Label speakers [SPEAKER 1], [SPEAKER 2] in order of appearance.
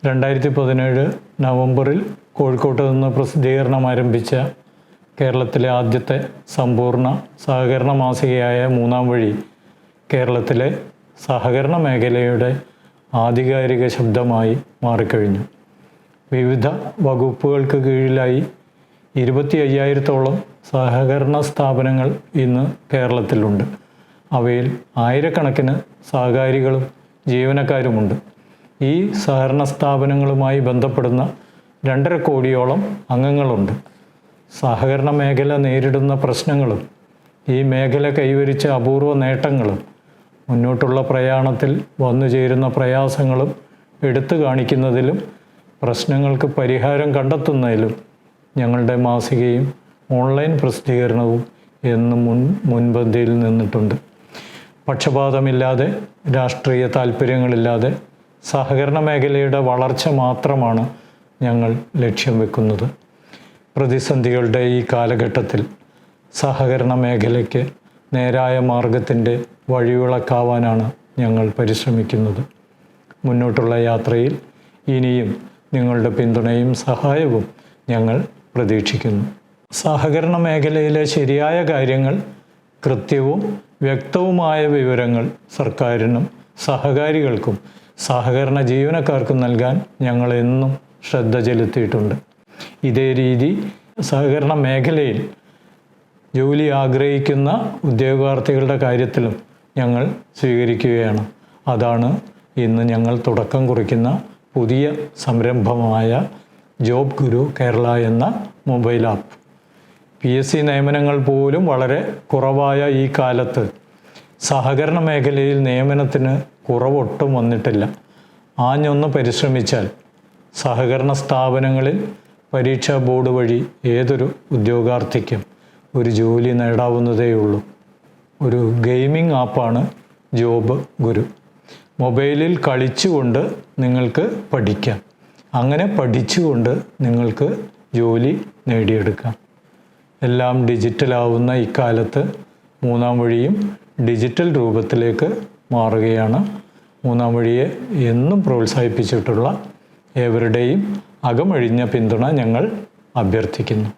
[SPEAKER 1] 2017 നവംബറിൽ കോഴിക്കോട്ട് നിന്ന് പ്രസിദ്ധീകരണം ആരംഭിച്ച കേരളത്തിലെ ആദ്യത്തെ സമ്പൂർണ്ണ സഹകരണ മാസികയായ മൂന്നാം വഴി കേരളത്തിലെ സഹകരണ മേഖലയുടെ ആധികാരിക ശബ്ദമായി മാറിക്കഴിഞ്ഞു. വിവിധ വകുപ്പുകൾക്ക് കീഴിലായി 25,000-ഓളം സഹകരണ സ്ഥാപനങ്ങൾ ഇന്ന് കേരളത്തിലുണ്ട്. അവയിൽ ആയിരക്കണക്കിന് സഹകാരികളും ജീവനക്കാരുമുണ്ട്. ഈ സഹകരണ സ്ഥാപനങ്ങളുമായി ബന്ധപ്പെടുന്ന 2.5 കോടിയോളം അംഗങ്ങളുണ്ട്. സഹകരണ മേഖല നേരിടുന്ന പ്രശ്നങ്ങളും ഈ മേഖല കൈവരിച്ച അപൂർവ നേട്ടങ്ങളും മുന്നോട്ടുള്ള പ്രയാണത്തിൽ വന്നുചേരുന്ന പ്രയാസങ്ങളും എടുത്തു കാണിക്കുന്നതിലും പ്രശ്നങ്ങൾക്ക് പരിഹാരം കണ്ടെത്തുന്നതിലും ഞങ്ങളുടെ മാസികയും ഓൺലൈൻ പ്രസിദ്ധീകരണവും എന്നും മുൻപന്തിയിൽ നിന്നിട്ടുണ്ട്. പക്ഷപാതമില്ലാതെ, രാഷ്ട്രീയ താൽപ്പര്യങ്ങളില്ലാതെ സഹകരണ മേഖലയുടെ വളർച്ച മാത്രമാണ് ഞങ്ങൾ ലക്ഷ്യം വെക്കുന്നത്. പ്രതിസന്ധികളുടെ ഈ കാലഘട്ടത്തിൽ സഹകരണ മേഖലയ്ക്ക് നേരായ മാർഗത്തിൻ്റെ വഴിവിളക്കാവാനാണ് ഞങ്ങൾ പരിശ്രമിക്കുന്നത്. മുന്നോട്ടുള്ള യാത്രയിൽ ഇനിയും നിങ്ങളുടെ പിന്തുണയും സഹായവും ഞങ്ങൾ പ്രതീക്ഷിക്കുന്നു. സഹകരണ മേഖലയിലെ ശരിയായ കാര്യങ്ങൾ, കൃത്യവും വ്യക്തവുമായ വിവരങ്ങൾ സർക്കാരിനും സഹകാരികൾക്കും സഹകരണ ജീവനക്കാർക്കും നൽകാൻ ഞങ്ങൾ എന്നും ശ്രദ്ധ ചെലുത്തിയിട്ടുണ്ട്. ഇതേ രീതി സഹകരണ മേഖലയിൽ ജോലി ആഗ്രഹിക്കുന്ന ഉദ്യോഗാർത്ഥികളുടെ കാര്യത്തിലും ഞങ്ങൾ സ്വീകരിക്കുകയാണ്. അതാണ് ഇന്ന് ഞങ്ങൾ തുടക്കം കുറിക്കുന്ന പുതിയ സംരംഭമായ ജോബ് ഗുരു കേരള എന്ന മൊബൈൽ ആപ്പ്. PSC നിയമനങ്ങൾ പോലും വളരെ കുറവായ ഈ കാലത്ത് സഹകരണ മേഖലയിൽ നിയമനത്തിന് കുറവൊട്ടും വന്നിട്ടില്ല. ആഞ്ഞൊന്ന് പരിശ്രമിച്ചാൽ സഹകരണ സ്ഥാപനങ്ങളിൽ പരീക്ഷാ ബോർഡ് വഴി ഏതൊരു ഉദ്യോഗാർത്ഥിക്കും ഒരു ജോലി നേടാവുന്നതേയുള്ളൂ. ഒരു ഗെയിമിംഗ് ആപ്പാണ് ജോബ് ഗുരു. മൊബൈലിൽ കളിച്ചുകൊണ്ട് നിങ്ങൾക്ക് പഠിക്കാം. അങ്ങനെ പഠിച്ചുകൊണ്ട് നിങ്ങൾക്ക് ജോലി നേടിയെടുക്കാം. എല്ലാം ഡിജിറ്റലാവുന്ന ഇക്കാലത്ത് മൂന്നാം വഴിയും ഡിജിറ്റൽ രൂപത്തിലേക്ക് മാറുകയാണ്. മൂന്നാം വഴിയെ എന്നും പ്രോത്സാഹിപ്പിച്ചിട്ടുള്ള ഏവരുടെയും അകമഴിഞ്ഞ പിന്തുണ ഞങ്ങൾ അഭ്യർത്ഥിക്കുന്നു.